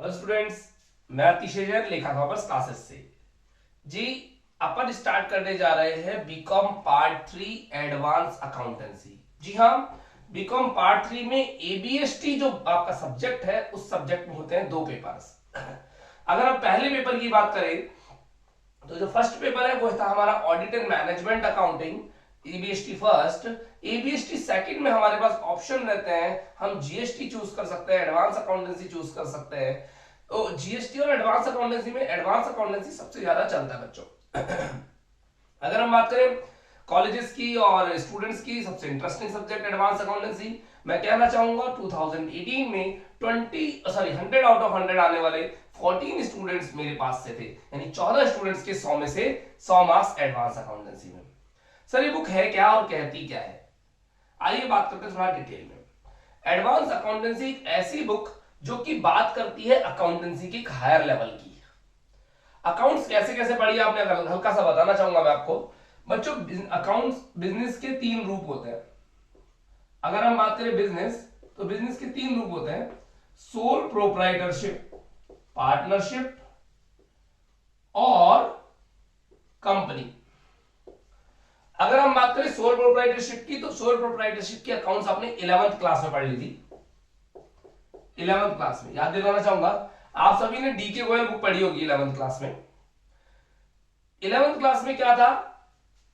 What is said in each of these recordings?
Hello students, मैं अतिशय जैन लेखा कॉमर्स क्लासेस से जी। अपन स्टार्ट करने जा रहे हैं बीकॉम पार्ट 3 एडवांस अकाउंटेंसी। जी हाँ, बीकॉम पार्ट 3 में एबीएसटी जो आपका सब्जेक्ट है, उस सब्जेक्ट में होते हैं दो पेपर्स। अगर हम पहले पेपर की बात करें तो जो फर्स्ट पेपर है वो था हमारा audit and management accounting, ABST first. ABST second में हमारे पास ऑप्शन रहते हैं, हम जीएसटी चूज कर सकते हैं, एडवांस अकाउंटेंसी चूज कर सकते हैं। तो जीएसटी और एडवांस अकाउंटेंसी में एडवांस अकाउंटेंसी सबसे ज्यादा चलता है बच्चों। अगर हम बात करें कॉलेजेस की और स्टूडेंट्स की, सबसे इंटरेस्टिंग सब्जेक्ट एडवांस अकाउंटेंसी। मैं कहना चाहूंगा 2018 में 100 आउट ऑफ 100 आने वाले 14 स्टूडेंट्स मेरे पास से थे, यानी 14 स्टूडेंट्स के 100 में से 100 मार्क्स एडवांस अकाउंटेंसी में। सर ये बुक है क्या और कहती क्या है, आइए बात करते हैं थोड़ा डिटेल में। एडवांस अकाउंटेंसी एक ऐसी बुक जो कि बात करती है अकाउंटेंसी की हायर लेवल की। अकाउंट्स कैसे कैसे पढ़िए आपने, हल्का सा बताना चाहूंगा मैं आपको बच्चों। अकाउंट्स बिजनेस के 3 रूप होते हैं। अगर हम बात करें बिजनेस, तो बिजनेस के 3 रूप होते हैं: सोल प्रोप्राइटरशिप, पार्टनरशिप और कंपनी। अगर हम बात करें सोल प्रोप्राइटरशिप की, तो सोल प्रोप्राइटरशिप की अकाउंट्स आपने 11th क्लास में पढ़ ली थी। 11th क्लास में याद दिलाना चाहूंगा, आप सभी ने डीके गोयल बुक पढ़ी होगी 11th क्लास में। 11th क्लास में क्या था?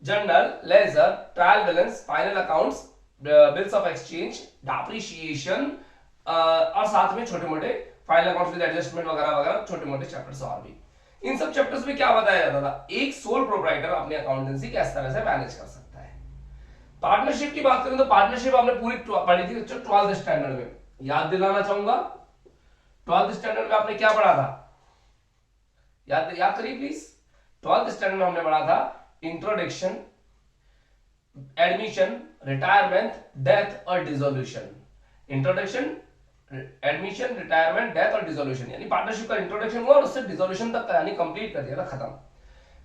Journal, ledger, trial balance, final accounts, bills of exchange, depreciation और साथ में छोटे मोटे फाइनल अकाउंट्स विद एडजस्टमेंट वगैरह वगैरह छोटे मोटे चैप्टर्स और भी। इन सब चैप्टर्स में क्या बताया जाता था? एक सोल प्रोप्राइटर अपनी अकाउंटेंसी किस तरह से मैनेज कर सकता है। पार्टनरशिप की बात करें तो पार्टनरशिप आपने पूरी पढ़ी थी 12th स्टैंडर्ड में। याद दिलाना चाहूंगा 12th स्टैंडर्ड में आपने क्या पढ़ा था? याद करिए प्लीज। 12th स्टैंडर्ड में हमने पढ़ा था इंट्रोडक्शन, एडमिशन, रिटायरमेंट, डेथ और dissolution. Introduction, admission, retirement, death और डिसोल्यूशन, यानी पार्टनरशिप का इंट्रोडक्शन हुआ और उससे डिसोल्यूशन तक यानी कंप्लीट कर दिया था, खत्म।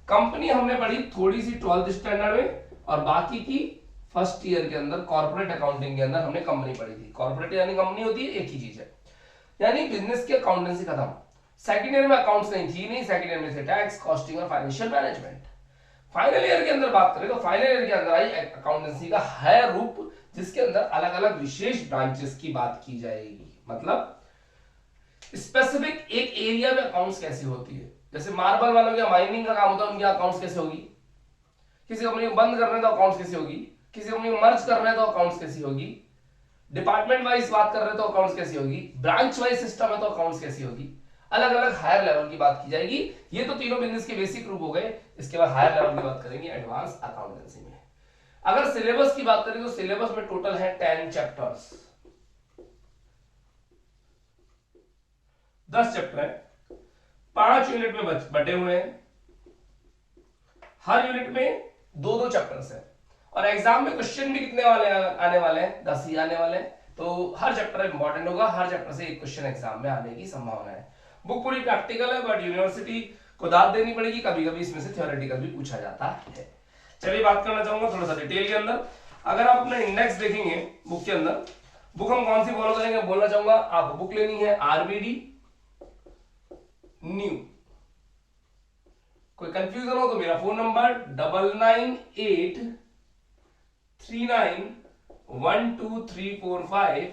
कंपनी हमने पढ़ी थोड़ी सी 12th स्टैंडर्ड में, और बाकी की फर्स्ट ईयर के अंदर कॉर्पोरेट अकाउंटिंग के अंदर हमने कंपनी पढ़ी थी। कॉर्पोरेट यानी कंपनी होती है, एक ही चीज है, यानी बिजनेस की अकाउंटेंसी खत्म। सेकंड ईयर में अकाउंट्स नहीं, सेकंड ईयर में से टैक्स, कॉस्टिंग और फाइनेंशियल मैनेजमेंट। फाइनल ईयर के अंदर बात करें तो फाइनल ईयर के अंदर आई अकाउंटेंसी का हायर रूप, जिसके अंदर अलग अलग विशेष ब्रांचेस की बात की जाएगी। मतलब स्पेसिफिक एक एरिया में अकाउंट्स कैसी होती है, जैसे मार्बल वालों का माइनिंग का काम होता है, उनकी अकाउंट्स कैसे होगी, किसी कंपनी को बंद कर रहे हैं तो अकाउंट्स कैसी होगी, किसी कंपनी को मर्ज कर रहे हैं तो अकाउंट्स कैसी होगी, डिपार्टमेंट वाइज बात कर रहे हैं तो अकाउंट्स कैसी होगी, ब्रांच वाइज सिस्टम है तो अकाउंट्स कैसी होगी, अलग अलग हायर लेवल की बात की जाएगी। ये तो तीनों बिजनेस के बेसिक रूप हो गए। इसके बाद हायर लेवल की बात करेंगे एडवांस अकाउंटेंसी में। अगर सिलेबस की बात करें तो सिलेबस में टोटल है 10 चैप्टर्स, 10 चैप्टर है, 5 यूनिट में बटे हुए हैं। हर यूनिट में 2-2 चैप्टर्स है, और एग्जाम में क्वेश्चन भी कितने वाले आने वाले हैं? 10 ही आने वाले हैं। तो हर चैप्टर इंपॉर्टेंट होगा, हर चैप्टर से एक क्वेश्चन एग्जाम में आने की संभावना है। बुक पूरी प्रैक्टिकल है, बट यूनिवर्सिटी को दाद देनी पड़ेगी, कभी कभी इसमें से थ्योरेटिकल भी पूछा जाता है। चलिए बात करना चाहूंगा थोड़ा सा डिटेल के अंदर। अगर आप अपना इंडेक्स देखेंगे बुक के अंदर, बुक हम कौन सी फॉलो करेंगे बोलना चाहूंगा। आपको बुक लेनी है आरबीडी न्यू। कोई कंफ्यूजन हो तो मेरा फोन नंबर 9983912345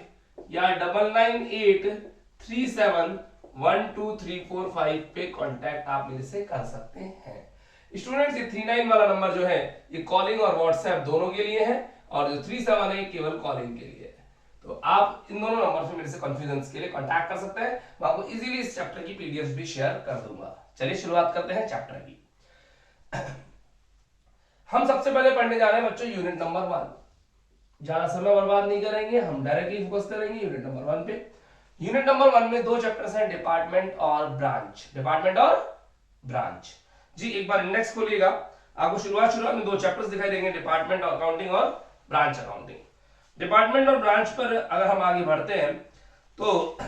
या 9983712345 पे कांटेक्ट आप मेरे से कर सकते हैं। स्टूडेंट्स, ये 39 वाला नंबर जो है ये कॉलिंग और व्हाट्सएप दोनों के लिए है, और जो 37 है केवल कॉलिंग के लिए है। तो आप इन दोनों नंबर से मेरे से कंफ्यूजन के लिए कांटेक्ट कर सकते हैं। मैं आपको इजीली इस चैप्टर की पीडीएफ भी शेयर कर दूंगा। चलिए शुरुआत करते हैं चैप्टर की। हम सबसे पहले पढ़ने जा रहे हैं बच्चों यूनिट नंबर 1। ज्यादा समय बर्बाद नहीं करेंगे, हम डायरेक्टली फोकस करेंगे यूनिट नंबर 1 पे। यूनिट नंबर 1 में 2 चैप्टर्स हैं, डिपार्टमेंट और ब्रांच। डिपार्टमेंट और ब्रांच जी, एक बार इंडेक्स खोलिएगा, आपको शुरुआत में 2 चैप्टर्स दिखाई देंगे, डिपार्टमेंट अकाउंटिंग और ब्रांच अकाउंटिंग। डिपार्टमेंट और ब्रांच पर अगर हम आगे बढ़ते हैं तो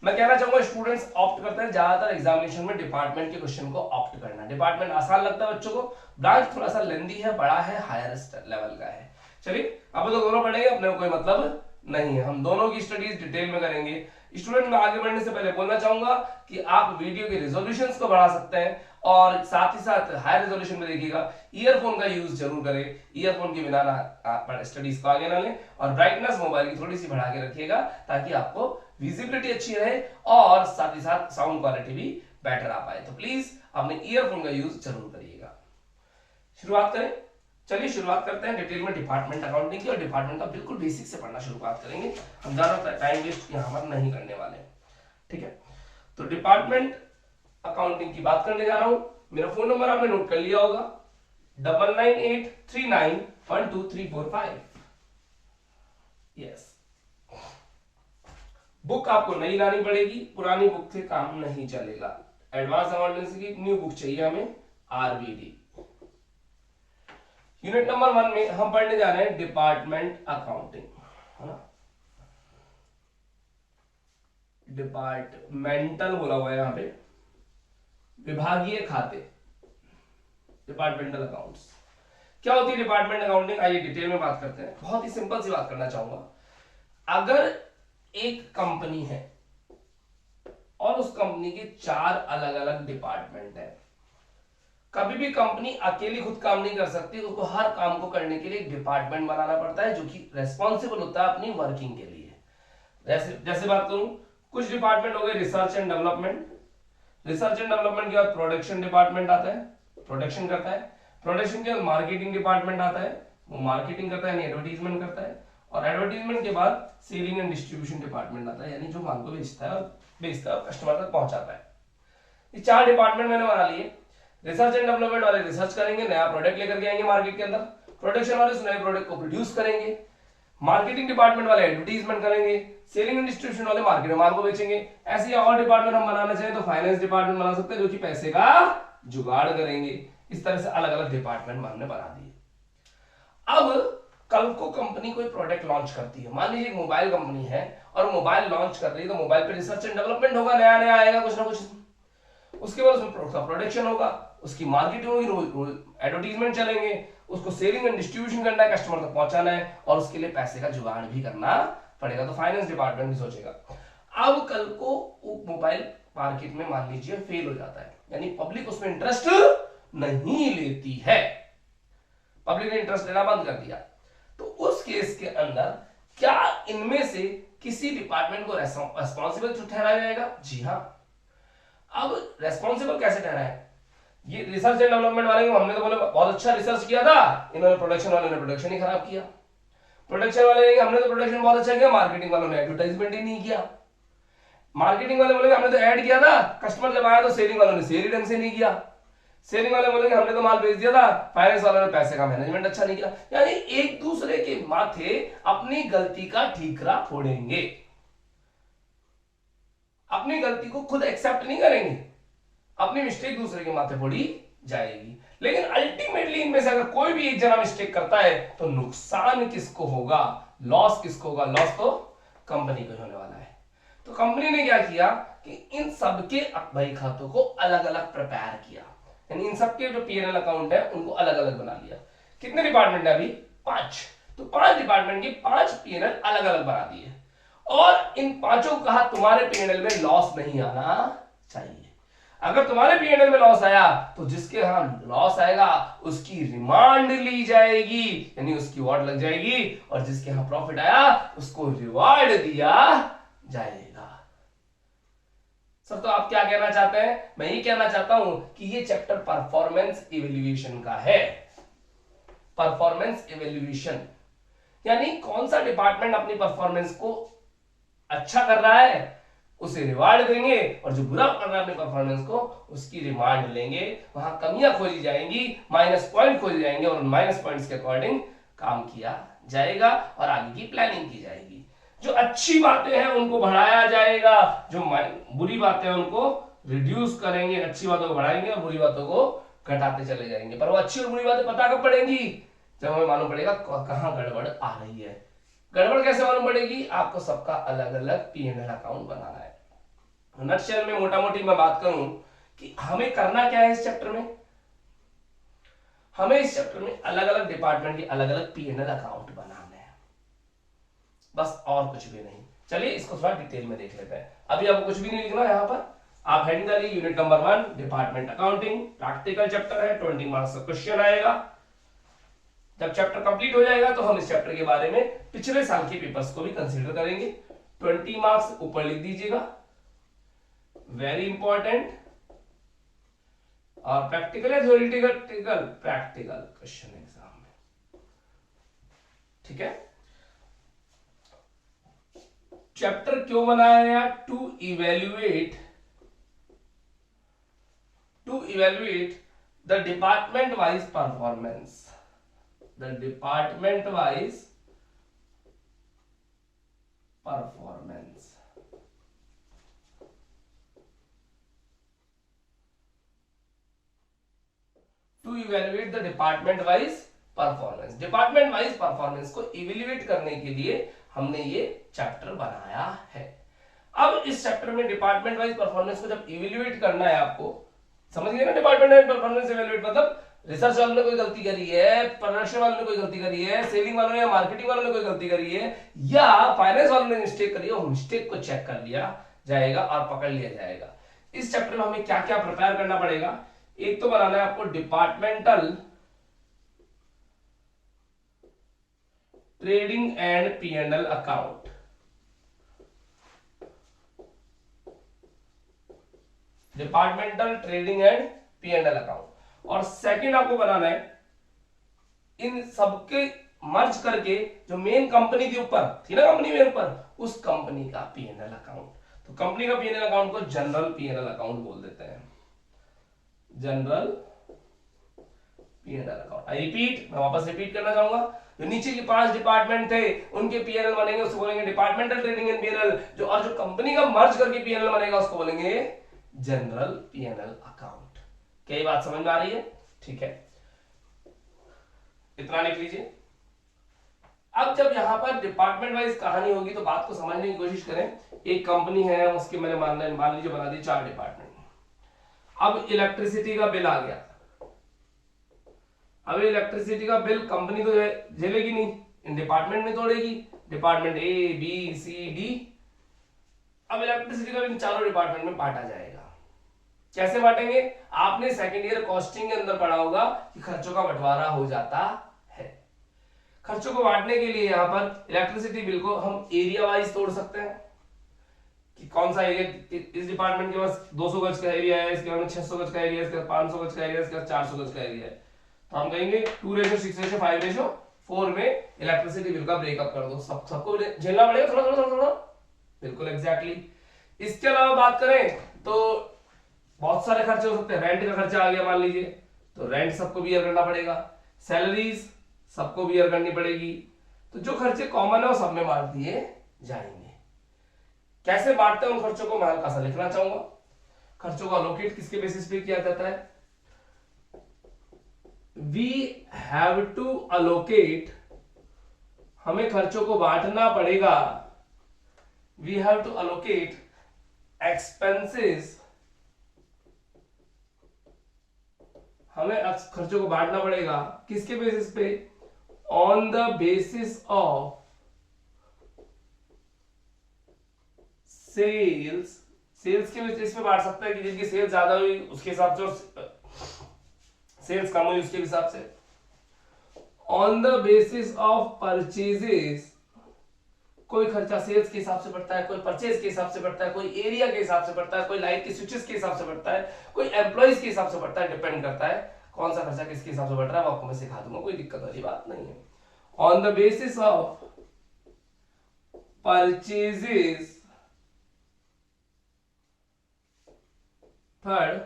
मैं कहना चाहूंगा स्टूडेंट्स ऑप्ट करते हैं ज्यादातर एग्जामिनेशन में डिपार्टमेंट के क्वेश्चन को ऑप्ट करना। डिपार्टमेंट आसान लगता है बच्चों को, ब्रांच थोड़ा सा लेंदी है, बड़ा है, हायर लेवल का है। चलिए अब तो दोनों पढ़ेंगे, अपने को कोई मतलब नहीं है, हम दोनों की स्टडीज डिटेल में करेंगे। स्टूडेंट मैं आगे बढ़ने से पहले बोलना चाहूंगा कि आप वीडियो के रेजोल्यूशंस को बढ़ा सकते हैं और साथ ही साथ हाई रेजोल्यूशन में देखिएगा। ईयरफोन का यूज जरूर करें, ईयरफोन के बिना ना स्टडीज को आगे ना लें, और ब्राइटनेस मोबाइल की थोड़ी सी बढ़ा के रखिएगा ताकि आपको विजिबिलिटी अच्छी रहे और साथ ही साथ साउंड क्वालिटी भी बेटर आ पाए। तो प्लीज अपने ईयरफोन का यूज जरूर करिएगा। शुरुआत करें, चलिए शुरुआत करते हैं डिटेल में डिपार्टमेंट अकाउंटिंग की, और डिपार्टमेंट का बिल्कुल बेसिक से पढ़ना शुरुआत करेंगे। हम ज्यादा टाइम वेस्ट यहां पर नहीं करने वाले, ठीक है। तो डिपार्टमेंट अकाउंटिंग की बात करने जा रहा हूं। मेरा फोन नंबर आपने नोट कर लिया होगा 9983912345। यस, बुक आपको नई लानी पड़ेगी, पुरानी बुक से काम नहीं चलेगा। एडवांस अकाउंटेंसी की न्यू बुक चाहिए हमें, आरबीडी। यूनिट नंबर 1 में हम पढ़ने जा रहे हैं डिपार्टमेंट अकाउंटिंग, है ना। डिपार्टमेंटल बोला हुआ है यहां पे, विभागीय खाते, डिपार्टमेंटल अकाउंट्स। क्या होती है डिपार्टमेंट अकाउंटिंग, आइए डिटेल में बात करते हैं। बहुत ही सिंपल सी बात करना चाहूंगा। अगर एक कंपनी है और उस कंपनी के 4 अलग अलग डिपार्टमेंट है, कभी भी कंपनी अकेली खुद काम नहीं कर सकती, उसको हर काम को करने के लिए एक डिपार्टमेंट बनाना पड़ता है जो कि रेस्पॉन्सिबल होता है अपनी वर्किंग के लिए। जैसे बात करूं, कुछ डिपार्टमेंट हो गए research and development. Research and development के बाद प्रोडक्शन डिपार्टमेंट आता है, प्रोडक्शन करता है। प्रोडक्शन के बाद मार्केटिंग डिपार्टमेंट आता है, वो मार्केटिंग करता है यानी एडवर्टीजमेंट करता है। और एडवर्टीजमेंट के बाद सेलिंग एंड डिस्ट्रीब्यूशन डिपार्टमेंट आता है, यानी जो माल को बेचता है और कस्टमर तक पहुंचाता है। ये 4 डिपार्टमेंट मैंने बना लिए। रिसर्च एंड डेवलपमेंट वाले रिसर्च करेंगे, नया प्रोडक्ट लेकर के आएंगे मार्केट के अंदर। प्रोडक्शन वाले उस नए प्रोडक्ट को प्रोड्यूस करेंगे। मार्केटिंग डिपार्टमेंट वाले एडवर्टीजमेंट करेंगे। सेलिंग एंड डिस्ट्रीब्यूशन वाले मार्केट में माल को बेचेंगे। ऐसे और डिपार्टमेंट हम बनाना चाहें तो फाइनेंस डिपार्टमेंट बना सकते हैं जो कि पैसे का जुगाड़ करेंगे। इस तरह से अलग अलग डिपार्टमेंट हमने बना दिए। अब कल को कंपनी कोई प्रोडक्ट लॉन्च करती है, मान लीजिए एक मोबाइल कंपनी है और मोबाइल लॉन्च कर रही है, तो मोबाइल पे रिसर्च एंड डेवलपमेंट होगा, नया नया आएगा कुछ ना कुछ। उसके बाद उसमें प्रोडक्शन होगा, उसकी मार्केटिंग होगी, एडवर्टीजमेंट चलेंगे, उसको सेलिंग एंड डिस्ट्रीब्यूशन करना है, कस्टमर तक पहुंचाना है, और उसके लिए पैसे का जुगाड़ भी करना पड़ेगा। तो फाइनेंस डिपार्टमेंट भी सोचेगा। अब कल को मोबाइल मार्केट में मान लीजिए फेल हो जाता है, यानी पब्लिक उसमें इंटरेस्ट नहीं लेती है, पब्लिक ने इंटरेस्ट लेना बंद कर दिया, तो उस केस के अंदर क्या इनमें से किसी डिपार्टमेंट को रेस्पॉन्सिबल ठहराया जाएगा? जी हाँ। अब रेस्पॉन्सिबल कैसे ठहराए? ये रिसर्च एंड डेवलपमेंट वाले को हमने तो बोले बहुत अच्छा रिसर्च किया था, इन्होंने प्रोडक्शन वाले ने प्रोडक्शन ही खराब किया। प्रोडक्शन वाले हमने तो प्रोडक्शन बहुत अच्छा किया, मार्केटिंग वालों ने एडवर्टाइजमेंट ही नहीं किया। मार्केटिंग वाले बोले हमने तो ऐड किया था, कस्टमर जब आया तो सेलिंग वालों ने सेल ढंग से नहीं किया। सेलिंग वाले बोलेंगे हमने तो माल बेच दिया था, फाइनेंस वालों ने पैसे का मैनेजमेंट अच्छा नहीं किया। यानी एक दूसरे के माथे अपनी गलती का ठीकरा फोड़ेंगे, अपनी गलती को खुद एक्सेप्ट नहीं करेंगे, अपनी मिस्टेक दूसरे के माथे फोड़ी जाएगी। लेकिन अल्टीमेटली इनमें से अगर कोई भी एक जना मिस्टेक करता है तो नुकसान किसको होगा? लॉस किसको होगा? लॉस तो कंपनी को होने वाला है। तो कंपनी ने क्या किया कि इन सबके बही खातों को अलग अलग प्रिपेयर किया, यानी इन सबके जो पीएनएल अकाउंट है उनको अलग अलग बना लिया। कितने डिपार्टमेंट है अभी? 5। तो 5 डिपार्टमेंट के 5 पीएनएल अलग अलग बना दिए, और इन 5 को कहा तुम्हारे पीएनएल में लॉस नहीं आना चाहिए। अगर तुम्हारे पीएनएल में लॉस आया तो जिसके यहां लॉस आएगा उसकी रिमांड ली जाएगी, यानी उसकी वाट लग जाएगी, और जिसके यहां प्रॉफिट आया उसको रिवार्ड दिया जाएगा। सर तो आप क्या कहना चाहते हैं? मैं ये कहना चाहता हूं कि ये चैप्टर परफॉर्मेंस इवैल्यूएशन का है। परफॉर्मेंस इवैल्यूएशन यानी कौन सा डिपार्टमेंट अपनी परफॉर्मेंस को अच्छा कर रहा है उसे रिवार्ड देंगे, और जो बुरा कर रहा है अपने परफॉर्मेंस को उसकी रिमांड लेंगे। वहां कमियां खोजी जाएंगी, माइनस पॉइंट खोजे जाएंगे, और माइनस पॉइंट्स के अकॉर्डिंग काम किया जाएगा और आगे की प्लानिंग की जाएगी। जो अच्छी बातें हैं उनको बढ़ाया जाएगा, जो बुरी बातें हैं उनको रिड्यूस करेंगे, अच्छी बातों को बढ़ाएंगे और बुरी बातों को घटाते चले जाएंगे। पर वो अच्छी और बुरी बातें पता कब पड़ेंगी? जब हमें मालूम पड़ेगा कहां गड़बड़ आ रही है। गड़बड़ कैसे मालूम पड़ेगी? आपको सबका अलग अलग पीएनएल अकाउंट बनाना है। नटशेल में मोटा मोटी मैं बात करूं कि हमें करना क्या है इस चैप्टर में, हमें इस चैप्टर में अलग अलग डिपार्टमेंट के अलग अलग पीएनएल अकाउंट बनाने हैं, बस और कुछ भी नहीं। चलिए इसको थोड़ा डिटेल में देख लेते हैं। अभी आपको कुछ भी नहीं लिखना यहाँ पर, आप हेडिंग डालिए unit number 1 department accounting, practical chapter है, 20 मार्क्स का क्वेश्चन आएगा। जब चैप्टर कंप्लीट हो जाएगा तो हम इस चैप्टर के बारे में पिछले साल के पेपर्स को भी कंसीडर करेंगे। 20 मार्क्स ऊपर लिख दीजिएगा, वेरी इंपॉर्टेंट। और प्रैक्टिकल है थ्योरेटिकल, प्रैक्टिकल क्वेश्चन एग्जाम में, ठीक है। चैप्टर क्यों बनाया गया? To evaluate the department wise performance, the department wise performance. To evaluate the department wise performance, department wise performance को इवेल्युएट करने के लिए हमने ये चैप्टर बनाया है। अब इस चैप्टर में डिपार्टमेंट वाइज परफॉर्मेंस को जब इवेल्युएट करना है, आपको समझ गए ना, डिपार्टमेंट वाइज परफॉर्मेंस इवेल्युएट मतलब रिसर्च वालों ने कोई गलती करी है, प्रोडक्शन वालों ने कोई गलती करी है, सेलिंग वालों ने, मार्केटिंग वालों ने कोई गलती करी है, या फाइनेंस वालों ने मिस्टेक करी है, वो मिस्टेक को चेक कर लिया जाएगा और पकड़ लिया जाएगा। इस चैप्टर में हमें क्या क्या प्रिपेयर करना पड़ेगा? एक तो बनाना है आपको departmental trading and P&L account, departmental trading and P&L account. और सेकंड आपको बनाना है इन सबके मर्ज करके जो मेन कंपनी के ऊपर थी ना, कंपनी मेन ऊपर, उस कंपनी का P&L अकाउंट। तो कंपनी का P&L अकाउंट को जनरल P&L अकाउंट बोल देते हैं, general P&L account. I repeat, मैं वापस रिपीट करना चाहूंगा, जो नीचे के 5 डिपार्टमेंट थे उनके P&L बनेंगे, उसको बोलेंगे डिपार्टमेंटल ट्रेडिंग एंड P&L। जो और जो कंपनी का मर्ज करके P&L बनेगा उसको बोलेंगे जनरल P&L अकाउंट। क्या ये बात समझ में आ रही है? ठीक है, इतना लिख लीजिए। अब जब यहां पर डिपार्टमेंट वाइज कहानी होगी तो बात को समझने की कोशिश करें। एक कंपनी है, उसके मैंने मान लीजिए बना दी 4 डिपार्टमेंट। अब इलेक्ट्रिसिटी का बिल आ गया। अब इलेक्ट्रिसिटी का बिल कंपनी तो झेलेगी नहीं, इन डिपार्टमेंट में तोड़ेगी, department A, B, C, D। अब इलेक्ट्रिसिटी का बिल चारों डिपार्टमेंट में बांटा जाएगा। कैसे बांटेंगे? आपने सेकेंड ईयर कॉस्टिंग के अंदर पढ़ा होगा कि खर्चों का बंटवारा हो जाता है। खर्चों को बांटने के लिए यहां पर इलेक्ट्रिसिटी बिल को हम एरिया वाइज तोड़ सकते हैं कि कौन सा एरिया, इस डिपार्टमेंट के पास 200 गज का एरिया है, इसके पास 600 गज का एरिया है, इसके पास 500 गज का एरिया है, इसके पास 400 गज का एरिया है। तो हम कहेंगे 2:6:5:4 में इलेक्ट्रिसिटी बिल का ब्रेकअप कर दो। सबको झेलना पड़ेगा थोड़ा थोड़ा थोड़ा, बिल्कुल एग्जैक्टली। इसके अलावा बात करें तो बहुत सारे खर्चे हो सकते हैं। रेंट का खर्चा आ गया मान लीजिए, तो रेंट सबको बियर करना पड़ेगा, सैलरीज सबको बियर करनी पड़ेगी। तो जो खर्चे कॉमन है वो सब में बांट दिए जाएंगे। कैसे बांटते हैं उन खर्चों को मैं हल्का सा लिखना चाहूंगा। खर्चों को अलोकेट किसके बेसिस पे किया जाता है? वी हैव टू अलोकेट, हमें खर्चों को बांटना पड़ेगा। We have to allocate expenses, हमें खर्चों को बांटना पड़ेगा किसके बेसिस पे? On the basis of sales. Sales के बेसिस पे बांट सकते हैं कि जिनकी सेल्स ज्यादा हुई उसके हिसाब से, और सेल्स कम हुई उसके हिसाब से। On the basis of purchases, कोई खर्चा सेल्स के हिसाब से बढ़ता है, कोई परचेज के हिसाब से बढ़ता है, कोई एरिया के हिसाब से बढ़ता है, कोई लाइट के स्विचेस के हिसाब से बढ़ता है, कोई एम्प्लॉइज के हिसाब से बढ़ता है। डिपेंड करता है कौन सा खर्चा किसके हिसाब से बढ़ रहा है, वो आपको मैं सिखा दूंगा, कोई दिक्कत वाली बात नहीं है। On the basis of purchases. Third,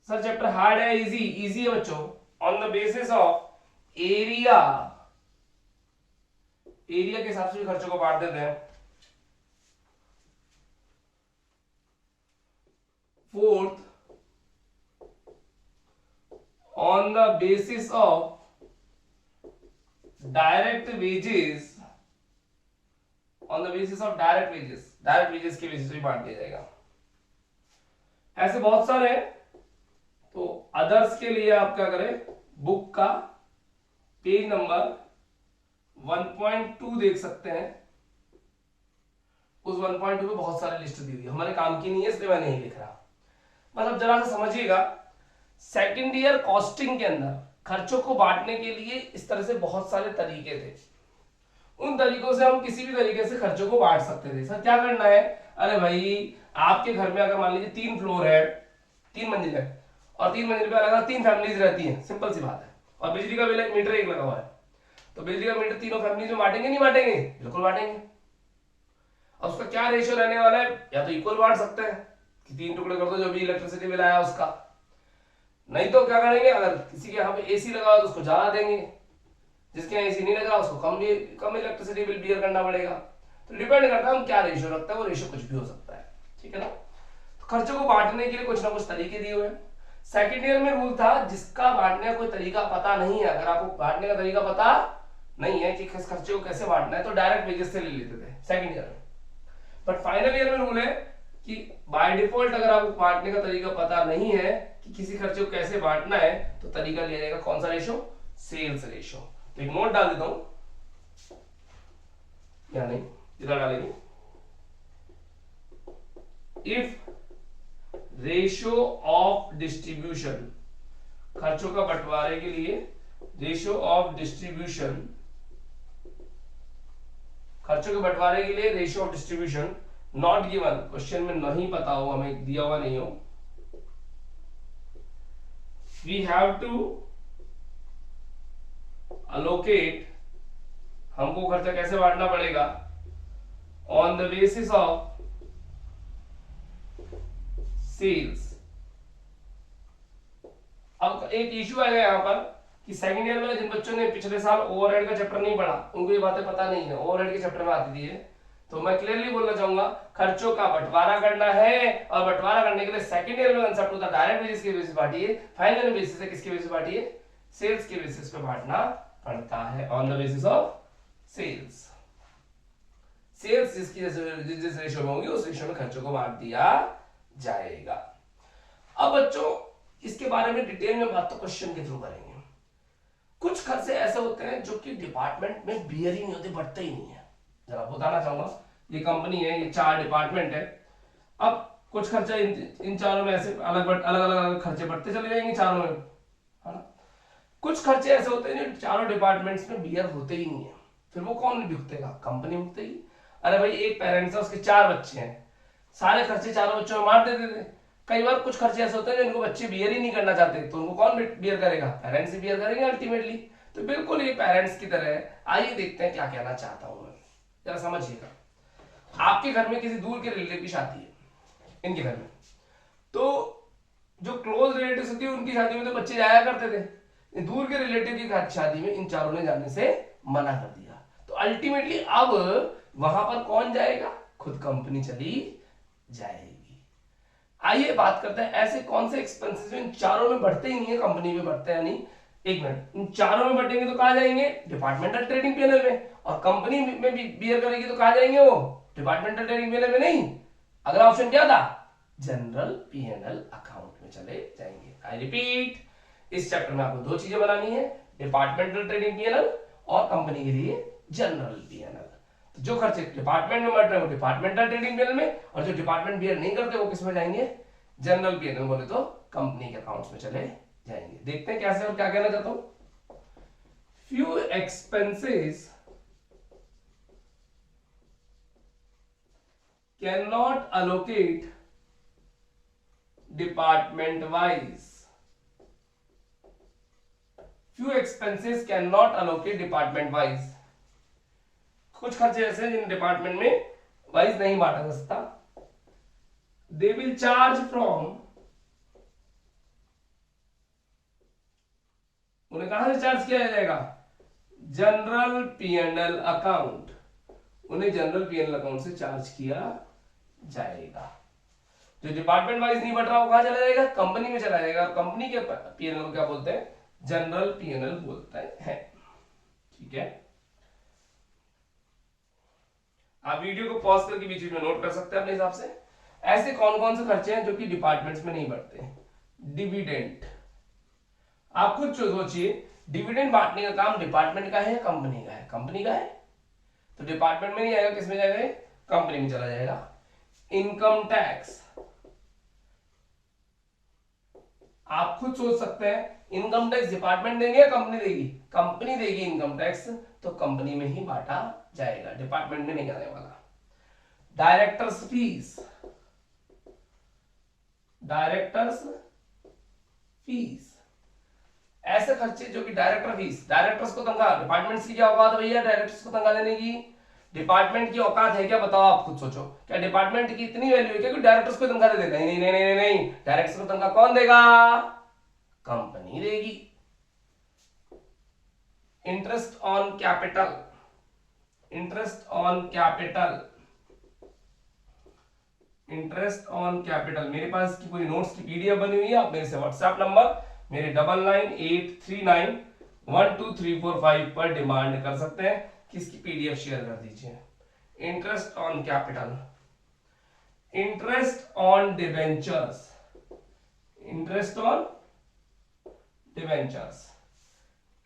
sir chapter hard है इजी? इजी है बच्चों। On the basis of area, area के हिसाब से भी खर्चों को बांट देते हैं। Fourth, on the basis of direct wages, on the basis of direct wages, direct wages के बेसिस पे बांट दिया जाएगा। ऐसे बहुत सारे हैं। तो अदर्स के लिए आप क्या करें, बुक का पेज नंबर 1.2 देख सकते हैं। उस 1.2 में बहुत सारी लिस्ट दी हुई है, हमारे काम की नहीं है इसलिए मैं नहीं लिख रहा। मतलब जरा सा समझिएगा, सेकेंड ईयर कॉस्टिंग के अंदर खर्चों को बांटने के लिए इस तरह से बहुत सारे तरीके थे। उन तरीकों से हम किसी भी तरीके से खर्चों को बांट सकते थे। सर क्या करना है, अरे भाई आपके घर में अगर मान लीजिए 3 फ्लोर है, 3 मंजिल है, और 3 मंजिल पे अलग अलग 3 फैमिलीज रहती हैं, सिंपल सी बात है, और बिजली का बिल मीटर एक लगा हुआ है, तो बिजली का मीटर तीनों फैमिलीज में बांटेंगे नहीं बांटेंगे? बिल्कुल बांटेंगे। और उसका क्या रेशियो रहने वाला है, या तो इक्वल बांट सकते हैं कि 3 टुकड़े कर दो जो भी इलेक्ट्रिसिटी बिल आया उसका, नहीं तो क्या करेंगे, अगर किसी के यहाँ पे एसी लगा हो तो उसको ज्यादा देंगे, जिसके यहाँ एसी नहीं लगा उसको कम इलेक्ट्रिसिटी बिल बियर करना पड़ेगा। तो डिपेंड करता है हम क्या रेशियो रखते हैं, वो रेशियो कुछ भी हो सकता है, ठीक है ना। तो खर्चों को बांटने के लिए कुछ ना कुछ तरीके दिए हुए हैं। सेकेंड ईयर में रूल था जिसका बांटने का कोई तरीका पता नहीं है, अगर आपको बांटने का तरीका पता नहीं है कि किस खर्चे को कैसे बांटना है, तो डायरेक्ट वेजेस से ले लेते थे सेकेंड ईयर में। बट फाइनल ईयर में रूल है कि बाय डिफॉल्ट अगर आपको बांटने का तरीका पता नहीं है कि किसी खर्चे को कैसे बांटना है, तो तरीका लिया जाएगा कौन सा रेशो, सेल्स रेशो। तो एक नोट डाल देता हूं, या नहीं इधर डालेंगे, इफ रेशियो ऑफ डिस्ट्रीब्यूशन, खर्चों का बंटवारे के लिए रेशियो ऑफ डिस्ट्रीब्यूशन, खर्चों के बंटवारे के लिए ratio of distribution not given, question में नहीं पता हो, हमें दिया हुआ नहीं हो, वी हैव टू अलोकेट, हमको खर्चा कैसे बांटना पड़ेगा, on the basis of sales. अब एक इश्यू आएगा यहां पर कि सेकंड ईयर में जिन बच्चों ने पिछले साल ओवरहेड का चैप्टर नहीं पढ़ा, उनको ये बातें पता नहीं है, ओवरहेड के चैप्टर में आती थी, तो मैं क्लियरली बोलना चाहूंगा खर्चों का बंटवारा करना है, और बंटवारा करने के लिए सेकंड ईयर में कंसेप्ट होता है डायरेक्ट बेसिस के बेसिस बांटिए, फाइनल बेसिस से किसके बेसिस बांटिए, सेल्स के बेसिस पे बांटना पड़ता है, on the basis of sales. Sales जिस रेशियो में होगी उस रेशियो में खर्चों को बांट दिया जाएगा। अब बच्चों इसके बारे में डिटेल में बात तो क्वेश्चन के थ्रू करेंगे। कुछ खर्चे ऐसे होते हैं जो कि डिपार्टमेंट में बियर ही नहीं होते, बढ़ते ही नहीं है। जरा बताना चाहूंगा, ये कंपनी है, ये 4 डिपार्टमेंट है, अब कुछ खर्चा इन चारों में ऐसे अलग अलग खर्चे बढ़ते चले जाएंगे चारों में, है ना। कुछ खर्चे ऐसे होते हैं जो चारों डिपार्टमेंट्स में बियर होते ही नहीं है, फिर वो कौन भुगतेगा, कंपनी भुगतेगी। अरे भाई एक पेरेंट्स है, उसके 4 बच्चे हैं, सारे खर्चे चारों बच्चों में बांट देते थे। कई बार कुछ खर्चे ऐसे होते हैं जिनको बच्चे बियर ही नहीं करना चाहते, तो उनको कौन बियर करेगा, पेरेंट्स ही बियर करेंगे अल्टीमेटली। तो बिल्कुल ये पेरेंट्स की तरह है। आइए देखते हैं क्या कहना चाहता हूं मैं, जरा समझिएगा। आपके घर में किसी दूर के रिलेटिव की शादी है, इनके घर में, तो जो क्लोज रिलेटिव होती है उनकी शादी में तो बच्चे जाया करते थे, दूर के रिलेटिव की शादी में इन चारों ने जाने से मना कर दिया, तो अल्टीमेटली अब वहां पर कौन जाएगा, खुद कंपनी चली जाएगी। आइए बात करते हैं ऐसे कौन से एक्सपेंसेस इन चारों में बढ़ते ही नहीं है, कंपनी में बढ़ते हैं नहीं। एक मिनट, इन चारों में बढ़ेंगे तो कहां जाएंगे, डिपार्टमेंटल ट्रेडिंग पीएनएल में, और कंपनी में भी बियर करेगी तो कहां जाएंगे, वो डिपार्टमेंटल ट्रेडिंग पीएनएल में नहीं। अगला ऑप्शन क्या था, जनरल पीएनएल अकाउंट में चले जाएंगे। आई रिपीट, इस चैप्टर में आपको 2 चीजें बनानी है, डिपार्टमेंटल ट्रेडिंग पीएनएल और कंपनी के लिए जनरल पीएनएल। तो जो खर्चे डिपार्टमेंट में बढ़ रहे हैं वो डिपार्टमेंटल ट्रेडिंग पीएनएल में, और जो डिपार्टमेंट बियर नहीं करते वो किस में जाएंगे, जनरल पीएनएल, बोले तो कंपनी के अकाउंट्स में चले जाएंगे। देखते हैं कैसे और क्या कहना चाहता हूं। Few expenses can not allocate department wise, few expenses cannot allocate department wise. कुछ खर्चे ऐसे हैं जिन डिपार्टमेंट में वाइज नहीं बांटा जा सकता। दे विल चार्ज फ्रॉम, उन्हें कहां से चार्ज किया जाएगा, जनरल पीएनएल अकाउंट, उन्हें जनरल पीएनएल अकाउंट से चार्ज किया जाएगा। जो डिपार्टमेंट वाइज नहीं बढ़ रहा वो कहां चला जाएगा, कंपनी में चला जाएगा, और कंपनी के पीएनएल को क्या बोलते हैं, जनरल पीएनएल बोलते हैं। ठीक है, आप वीडियो को पॉज करके बीच में नोट कर सकते हैं अपने हिसाब से। ऐसे कौन कौन से खर्चे हैं जो कि डिपार्टमेंट्स में नहीं बढ़ते, डिविडेंड, आप खुद सोचिए, डिविडेंड बांटने का काम डिपार्टमेंट का है या कंपनी का है? कंपनी का है, तो डिपार्टमेंट में नहीं आएगा, किसमें जाएगा? कंपनी में चला जाएगा। इनकम टैक्स, आप खुद सोच सकते हैं इनकम टैक्स डिपार्टमेंट देंगे या कंपनी देगी? कंपनी देगी इनकम टैक्स, तो कंपनी में ही बांटा जाएगा, डिपार्टमेंट में नहीं आने वाला। डायरेक्टर्स फीस, डायरेक्टर्स फीस, ऐसे खर्चे जो कि डायरेक्टर फीस, डायरेक्टर्स को तनख्वाह, डिपार्टमेंट्स की क्या औकात है भैया डायरेक्टर्स को तनख्वाह देने की? डिपार्टमेंट की औकात है क्या? बताओ, आप खुद सोचो, क्या डिपार्टमेंट की इतनी वैल्यू है क्या कि डायरेक्टर्स को तनख्वाह दे देगा? नहीं नहीं नहीं नहीं, नहीं। डायरेक्टर्स को तनख्वाह कौन देगा? कंपनी देगी। Interest on capital, interest on capital, interest on capital, मेरे पास की पूरी नोट्स की पीडीएफ बनी हुई है, आप मेरे से व्हाट्सएप नंबर मेरे 9983912345 पर डिमांड कर सकते हैं कि इसकी पीडीएफ शेयर कर दीजिए। Interest on capital, interest on debentures, interest on debentures,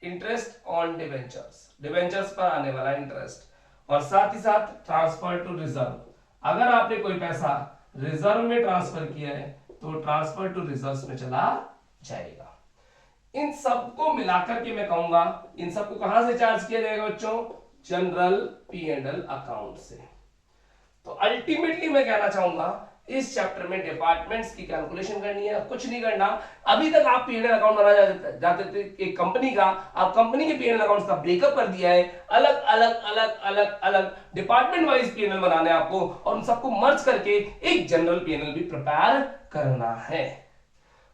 interest on debentures, debentures पर आने वाला इंटरेस्ट, और साथ ही साथ ट्रांसफर टू रिजर्व, अगर आपने कोई पैसा रिजर्व में ट्रांसफर किया है तो ट्रांसफर टू रिजर्व में चला जाएगा। इन सबको मिलाकर के मैं कहूंगा, इन सबको कहां से चार्ज किया जाएगा बच्चों? जनरल P&L अकाउंट से। तो अल्टीमेटली मैं कहना चाहूंगा इस चैप्टर में डिपार्टमेंट्स की कैलकुलेशन करनी है, कुछ नहीं करना। अभी तक आप P&L अकाउंट बना जाते थे एक कंपनी का, आप कंपनी के P&L अकाउंट्स का ब्रेकअप कर दिया है, अलग अलग अलग अलग अलग डिपार्टमेंट वाइज P&L बनाने आपको, और उन सबको मर्ज करके एक जनरल P&L भी प्रिपेयर करना है।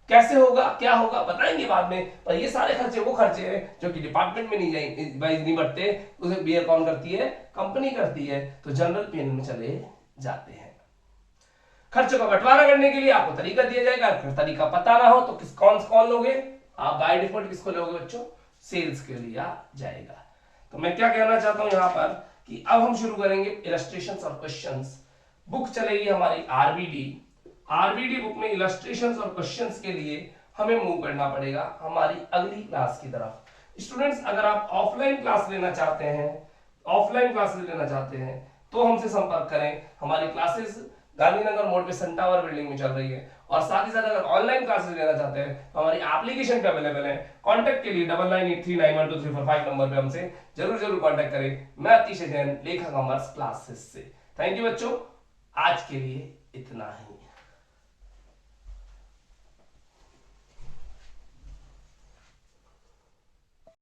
कैसे होगा, क्या होगा, बताएंगे बाद में, पर ये सारे खर्चे वो खर्चे हैं जो कि डिपार्टमेंट में नहीं जाएंगे, वाइज नहीं बढ़ते, उसे बियर कौन करती है? कंपनी करती है, तो जनरल P&L में चले जाते हैं। खर्चों का बंटवारा करने के लिए आपको तरीका दिया जाएगा, अगर तरीका पता ना हो तो कौन लोगे आप? बाय डिफॉल्ट किसको लोगे बच्चों? सेल्स के लिया जाएगा। तो मैं क्या कहना चाहता हूं यहां पर कि अब हम शुरू करेंगे इलस्ट्रेशंस और क्वेश्चंस। बुक चलेगी हमारी आरबीडी बुक में इलस्ट्रेशंस और क्वेश्चंस के लिए हमें मूव करना पड़ेगा हमारी अगली क्लास की तरफ। स्टूडेंट्स, अगर आप ऑफलाइन क्लास लेना चाहते हैं तो हमसे संपर्क करें। हमारी क्लासेस गांधीनगर मोड़ पे सन टावर बिल्डिंग में चल रही है, और साथ ही साथ अगर ऑनलाइन क्लासेस लेना चाहते हैं तो हमारी एप्लीकेशन पे अवेलेबल है। कांटेक्ट के लिए 9983912345 नंबर पे हमसे जरूर कांटेक्ट करें। मैं अतिश जैन, लेखा कॉमर्स क्लासेस से। थैंक यू बच्चों, आज के लिए इतना ही।